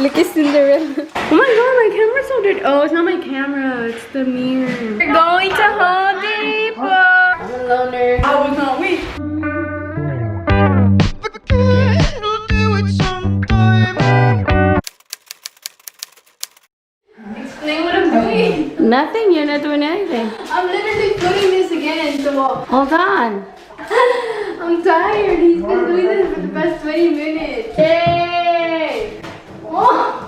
Look at Cinderella. Oh my god, my camera's so dirty. Oh, it's not my camera, it's the mirror. We're going to Home Depot. I'm a loner. I was not weak. Explain what I'm doing. Nothing, you're not doing anything. I'm literally putting this against the wall. Hold on. I'm tired. He's been doing this for the past 20 minutes. Yay! Oh.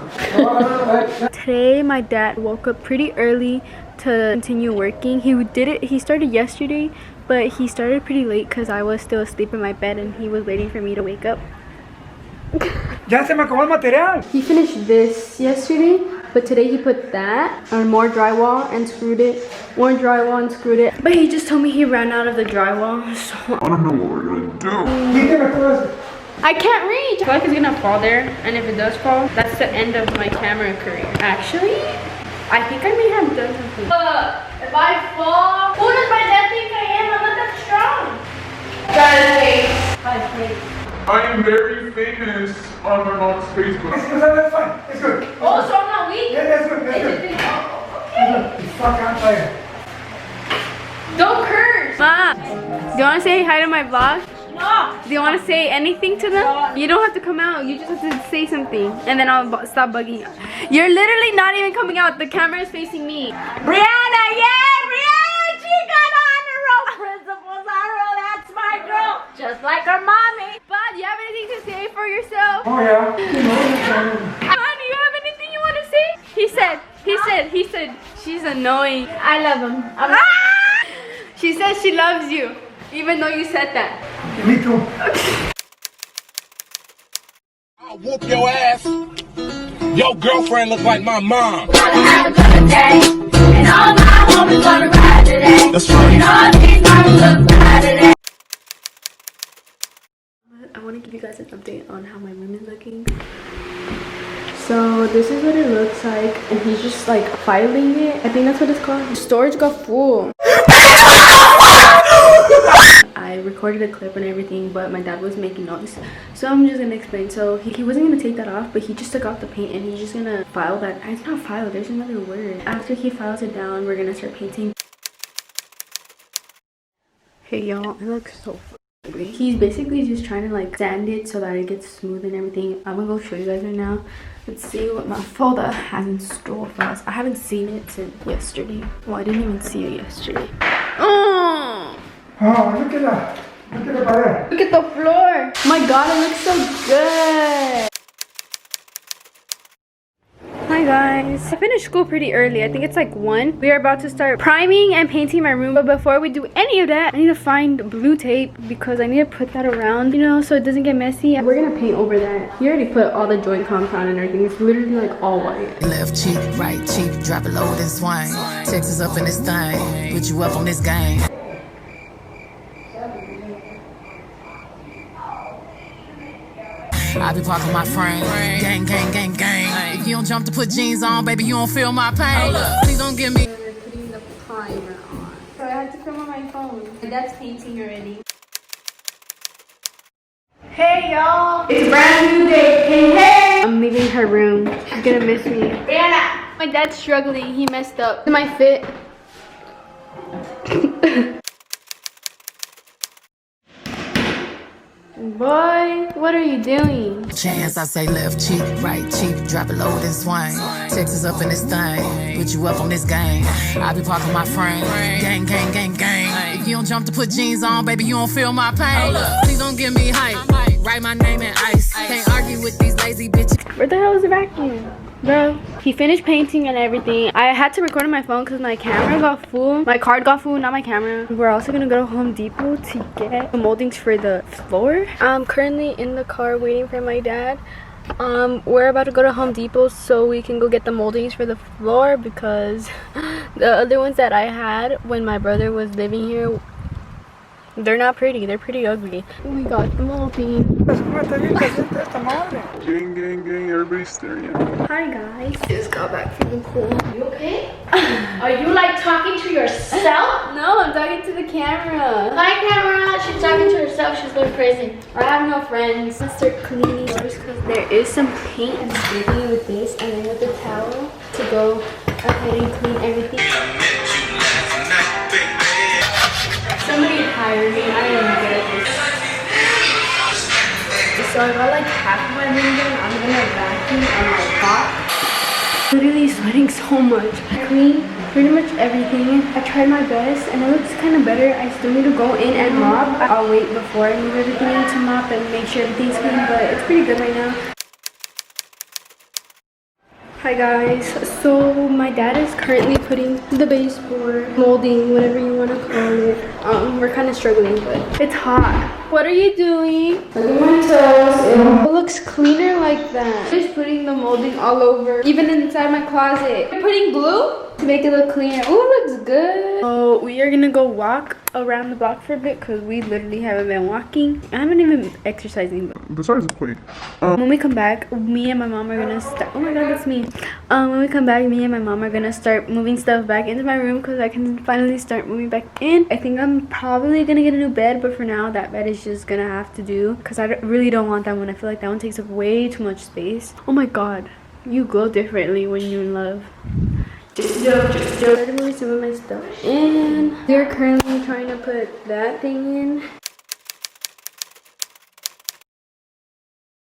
Today my dad woke up pretty early to continue working. He started yesterday, but he started pretty late because I was still asleep in my bed and he was waiting for me to wake up. Ya se me acabó el material. He finished this yesterday, but today he put that on more drywall and screwed it. More drywall and screwed it. But he just told me he ran out of the drywall, so I don't know what we're gonna do. I can't reach. I feel like it's gonna fall there, and if it does fall, that's the end of my camera career. Actually, I think I may have done something. If I fall, who does my dad think I am? I'm not that strong. I am very famous on my mom's Facebook. That's fine. It's good. Oh, so I'm not weak? Yeah, that's good. That's good. Okay. Fuck on fire. Don't curse. Ma, do you want to say hi to my vlog? No. Do you want to say anything to them? No. You don't have to come out. You just have to say something. And then I'll stop bugging you. You're literally not even coming out. The camera is facing me. Brianna, yeah, Brianna, she got honor roll principles. That's my girl. Just like her mommy. But do you have anything to say for yourself? Oh yeah. Do you have anything you want to say? He said, she's annoying. I love him. She says she loves you, even though you said that. Me too. I'll whoop your ass. Your girlfriend look like my mom. That's right. I want to give you guys an update on how my room is looking. So this is what it looks like, and he's just like filing it. I think that's what it's called. Storage got full. I recorded a clip and everything, but my dad was making noise, so I'm just gonna explain. So he wasn't gonna take that off, but he just took off the paint and he's just gonna file that. It's not file, there's another word. After he files it down, we're gonna start painting. Hey y'all, it looks so ugly. He's basically just trying to like sand it so that it gets smooth and everything. I'm gonna go show you guys right now. Let's see what my folder has in store for us. I haven't seen it since yesterday. Well, I didn't even see it yesterday. Oh, Look at that. Look at the pared. look at the floor. My god, it looks so good. Hi guys, I finished school pretty early. I think it's like 1. We are about to start priming and painting my room, but before we do any of that, I need to find blue tape because I need to put that around, you know, so it doesn't get messy. We're gonna paint over that. He already put all the joint compound and everything. It's literally like all white. Left cheek, right cheek, drop it low and swing. Texas up in this thing, put you up on this game. I be parking my frame, gang, gang, gang, gang. If you don't jump to put jeans on, baby, you don't feel my pain. Please don't give me. We're putting the primer on. So I had to film on my phone. My dad's painting already. Hey y'all, it's a brand new day. Hey. I'm leaving her room. She's gonna miss me. Brianna. My dad's struggling. He messed up. My fit. Boy, what are you doing? Chance, I say left cheek, right cheek, drop it low and swing. Texas up in this thing, put you up on this game. I be parking my frame, gang, gang, gang, gang. If you don't jump to put jeans on, baby, you don't feel my pain. Please don't give me hype, write my name in ice. Can't argue with these lazy bitches. Where the hell is the vacuum? Bro, he finished painting and everything. I had to record on my phone because my camera got full. My card got full, not my camera. We're also gonna go to Home Depot to get the moldings for the floor. I'm currently in the car waiting for my dad. We're about to go to Home Depot so we can go get the moldings for the floor because the other ones that I had when my brother was living here, they're not pretty, they're pretty ugly. We got the molding. Gang, gang, gang, everybody's staring at me. Hi guys. Just got back from the pool. You okay? Are you like talking to yourself? No, I'm talking to the camera. Hi camera, she's talking to herself, she's going crazy. I have no friends. Let's start cleaning. first because there is some paint and sticky with this, and then with the towel to go ahead and clean everything. Somebody hired me. I am good at this. So I got like half of my room done. I'm gonna vacuum on my pot. Literally sweating so much. I cleaned pretty much everything. I tried my best and it looks kind of better. I still need to go in and mop. I'll wait before I move everything in to mop and make sure everything's clean, but it's pretty good right now. Hi guys, so my dad is currently putting the baseboard, molding, whatever you want to call it. We're kind of struggling, but it's hot. What are you doing? Look at my toes. It looks cleaner like that. Just putting the molding all over, even inside my closet. Putting glue to make it look cleaner. Oh, it looks good. So we are gonna go walk around the block for a bit because we literally haven't been walking. I haven't even been exercising. But The size is quick. when we come back, me and my mom are gonna start. Oh my god, that's me. When we come back, me and my mom are gonna start moving stuff back into my room because I can finally start moving back in. I think I'm probably gonna get a new bed, but for now, that bed is just gonna have to do because I really don't want that one. I feel like that one takes up way too much space. Oh my god, you glow differently when you're in love. Just started moving some of my stuff in. They're currently trying to put that thing in.